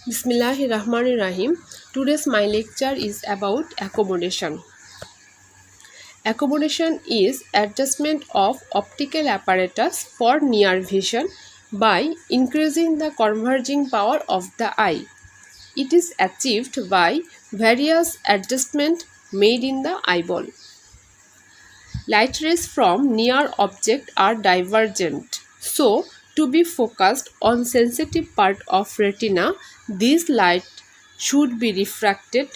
Bismillahirrahmanirrahim. Today's my lecture is about accommodation. Accommodation is adjustment of optical apparatus for near vision by increasing the converging power of the eye. It is achieved by various adjustments made in the eyeball. Light rays from near object are divergent. So, to be focused on sensitive part of retina, this light should be refracted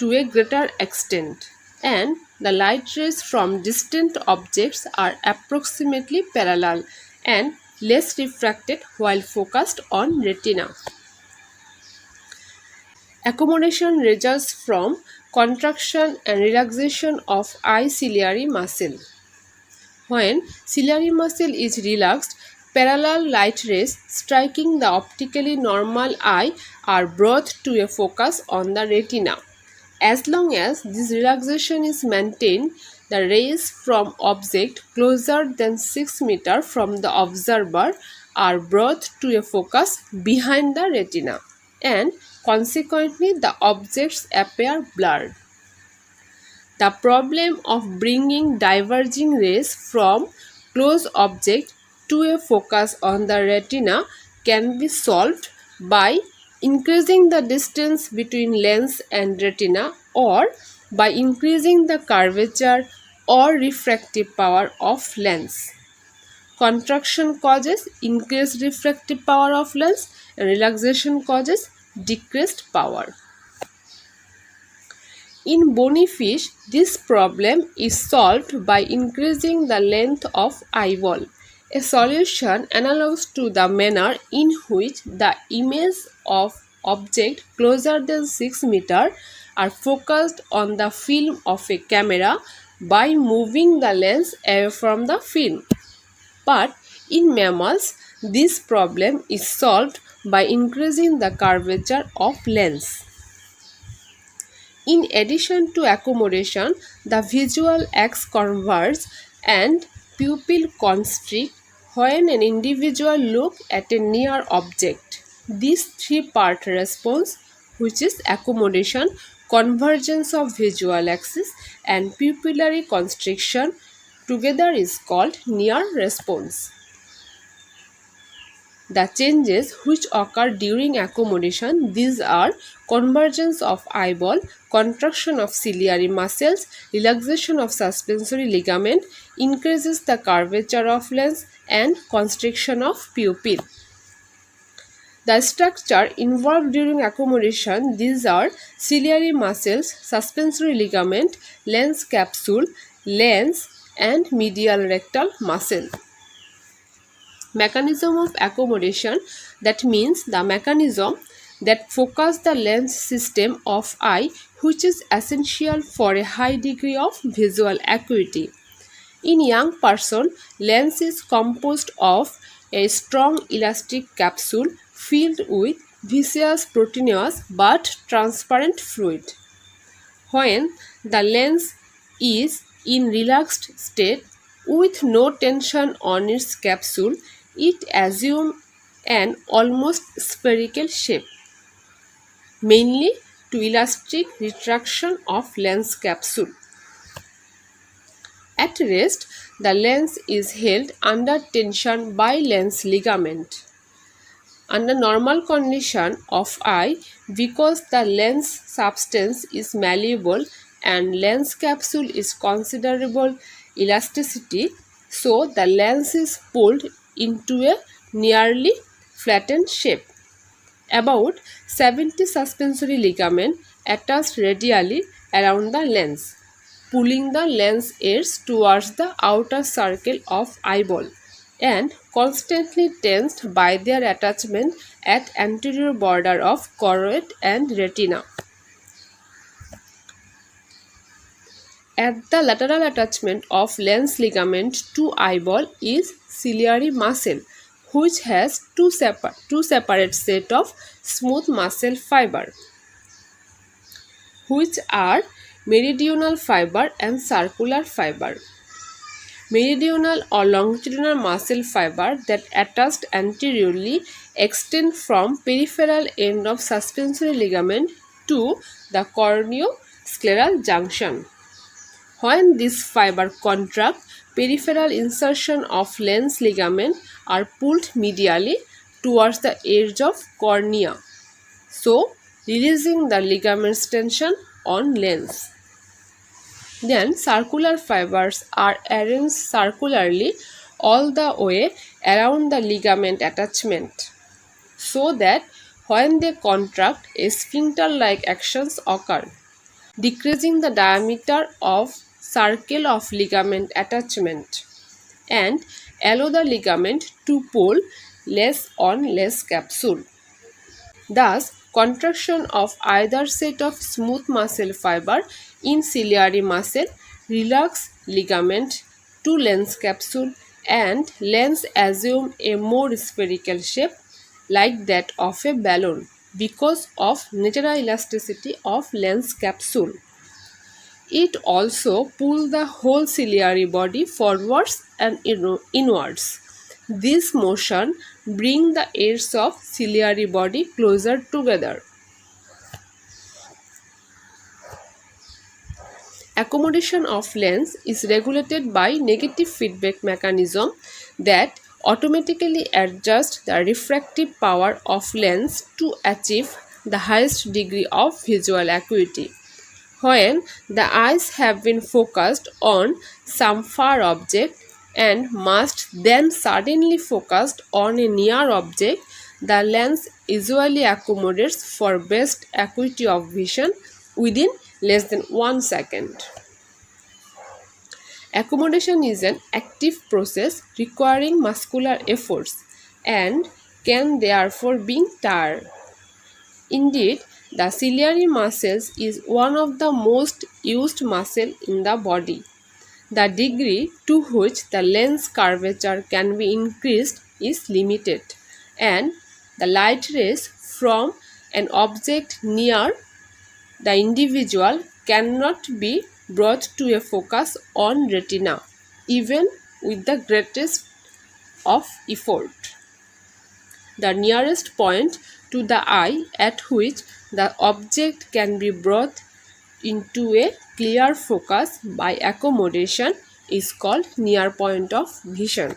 to a greater extent, and the light rays from distant objects are approximately parallel and less refracted while focused on retina. Accommodation results from contraction and relaxation of eye ciliary muscle. When ciliary muscle is relaxed, parallel light rays striking the optically normal eye are brought to a focus on the retina. As long as this relaxation is maintained, the rays from object closer than 6 meters from the observer are brought to a focus behind the retina, and consequently the objects appear blurred. The problem of bringing diverging rays from close object to a focus on the retina can be solved by increasing the distance between lens and retina, or by increasing the curvature or refractive power of lens. Contraction causes increased refractive power of lens, and relaxation causes decreased power. In bony fish, this problem is solved by increasing the length of eyeball, a solution analogous to the manner in which the image of object closer than 6 meters are focused on the film of a camera by moving the lens away from the film. But in mammals, this problem is solved by increasing the curvature of lens. In addition to accommodation, the visual axis converges and pupil constrict when an individual looks at a near object. This three-part response, which is accommodation, convergence of visual axis, and pupillary constriction, together is called near response. The changes which occur during accommodation, these are convergence of eyeball, contraction of ciliary muscles, relaxation of suspensory ligament, increases the curvature of lens, and constriction of pupil. The structure involved during accommodation, these are ciliary muscles, suspensory ligament, lens capsule, lens, and medial rectal muscle. Mechanism of accommodation, that means the mechanism that focus the lens system of eye, which is essential for a high degree of visual acuity. In young person, lens is composed of a strong elastic capsule filled with viscous proteinous but transparent fluid. When the lens is in relaxed state with no tension on its capsule, it assumes an almost spherical shape, mainly to elastic retraction of lens capsule. At rest, the lens is held under tension by lens ligament. Under normal condition of eye, because the lens substance is malleable and lens capsule is considerable elasticity, so the lens is pulled into a nearly flattened shape. About 70 suspensory ligaments attached radially around the lens, pulling the lens airs towards the outer circle of eyeball and constantly tensed by their attachment at anterior border of choroid and retina. At the lateral attachment of lens ligament to eyeball is ciliary muscle, which has two separate set of smooth muscle fiber, which are meridional fiber and circular fiber. meridional or longitudinal muscle fiber that attached anteriorly extend from peripheral end of suspensory ligament to the corneoscleral junction. When this fiber contract, peripheral insertion of lens ligament are pulled medially towards the edge of cornea, so releasing the ligament's tension on lens. Then circular fibers are arranged circularly all the way around the ligament attachment, so that when they contract, a sphincter-like actions occur, decreasing the diameter of circle of ligament attachment and allow the ligament to pull less on less capsule. Thus, contraction of either set of smooth muscle fiber in ciliary muscle relax ligament to lens capsule, and lens assume a more spherical shape like that of a balloon because of natural elasticity of lens capsule. It also pulls the whole ciliary body forwards and inwards. This motion brings the ends of ciliary body closer together. Accommodation of lens is regulated by negative feedback mechanism that automatically adjusts the refractive power of lens to achieve the highest degree of visual acuity. When the eyes have been focused on some far object and must then suddenly focused on a near object, the lens usually accommodates for best acuity of vision within less than 1 second. Accommodation is an active process requiring muscular efforts and can therefore be tired. Indeed, the ciliary muscles is one of the most used muscle in the body. The degree to which the lens curvature can be increased is limited, and the light rays from an object near the individual cannot be brought to a focus on retina, even with the greatest of effort. The nearest point to the eye at which the object can be brought into a clear focus by accommodation is called near point of vision.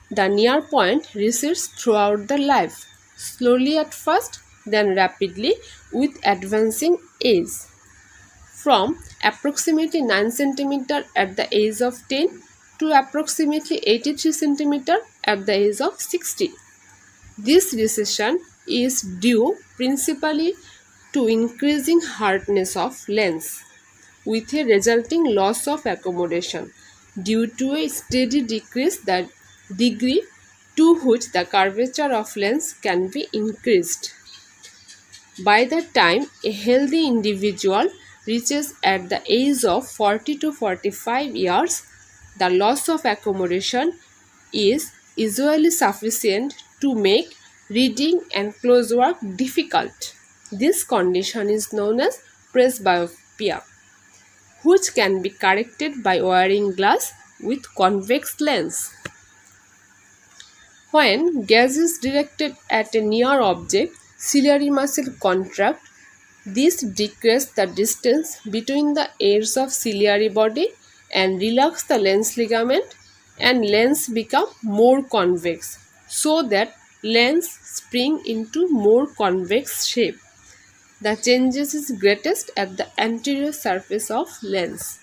The near point recedes throughout the life, slowly at first, then rapidly with advancing age. From approximately 9 cm at the age of 10 to approximately 83 cm at the age of 60. This recession is due principally to increasing hardness of lens, with a resulting loss of accommodation due to a steady decrease the degree to which the curvature of lens can be increased. By the time a healthy individual reaches at the age of 40 to 45 years, the loss of accommodation is usually sufficient to make reading and close work difficult. This condition is known as presbyopia, which can be corrected by wearing glass with convex lens. When gaze is directed at a near object, ciliary muscle contract. This decreases the distance between the ends of ciliary body and relax the lens ligament, and lens become more convex, so that lens spring into more convex shape. The changes is greatest at the anterior surface of lens.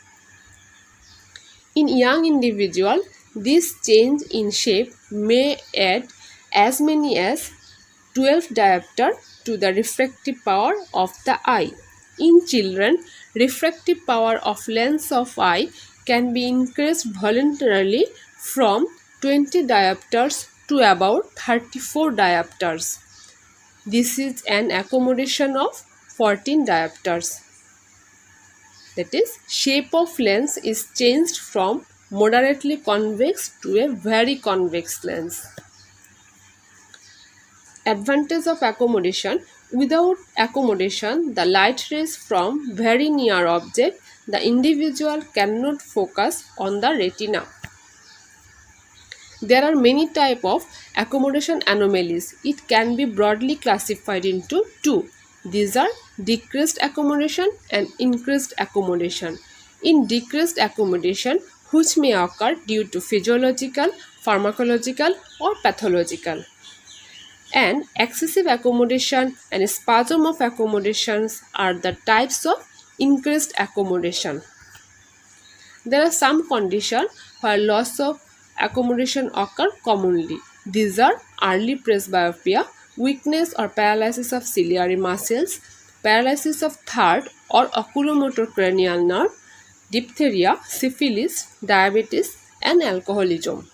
In young individual, this change in shape may add as many as 12 diopter to the refractive power of the eye. In children, refractive power of lens of eye can be increased voluntarily from 20 diopters to about 34 diopters. This is an accommodation of 14 diopters. That is, shape of lens is changed from moderately convex to a very convex lens. Advantage of accommodation: without accommodation, the light rays from very near object the individual cannot focus on the retina. There are many types of accommodation anomalies. It can be broadly classified into two. These are decreased accommodation and increased accommodation. In decreased accommodation, which may occur due to physiological, pharmacological, or pathological, and excessive accommodation and spasm of accommodations are the types of increased accommodation. There are some conditions where loss of accommodation occur commonly. These are early presbyopia, weakness or paralysis of ciliary muscles, paralysis of third or oculomotor cranial nerve, diphtheria, syphilis, diabetes, and alcoholism.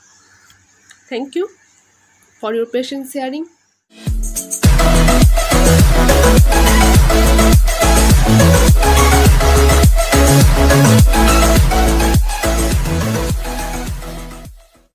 Thank you for your patient sharing.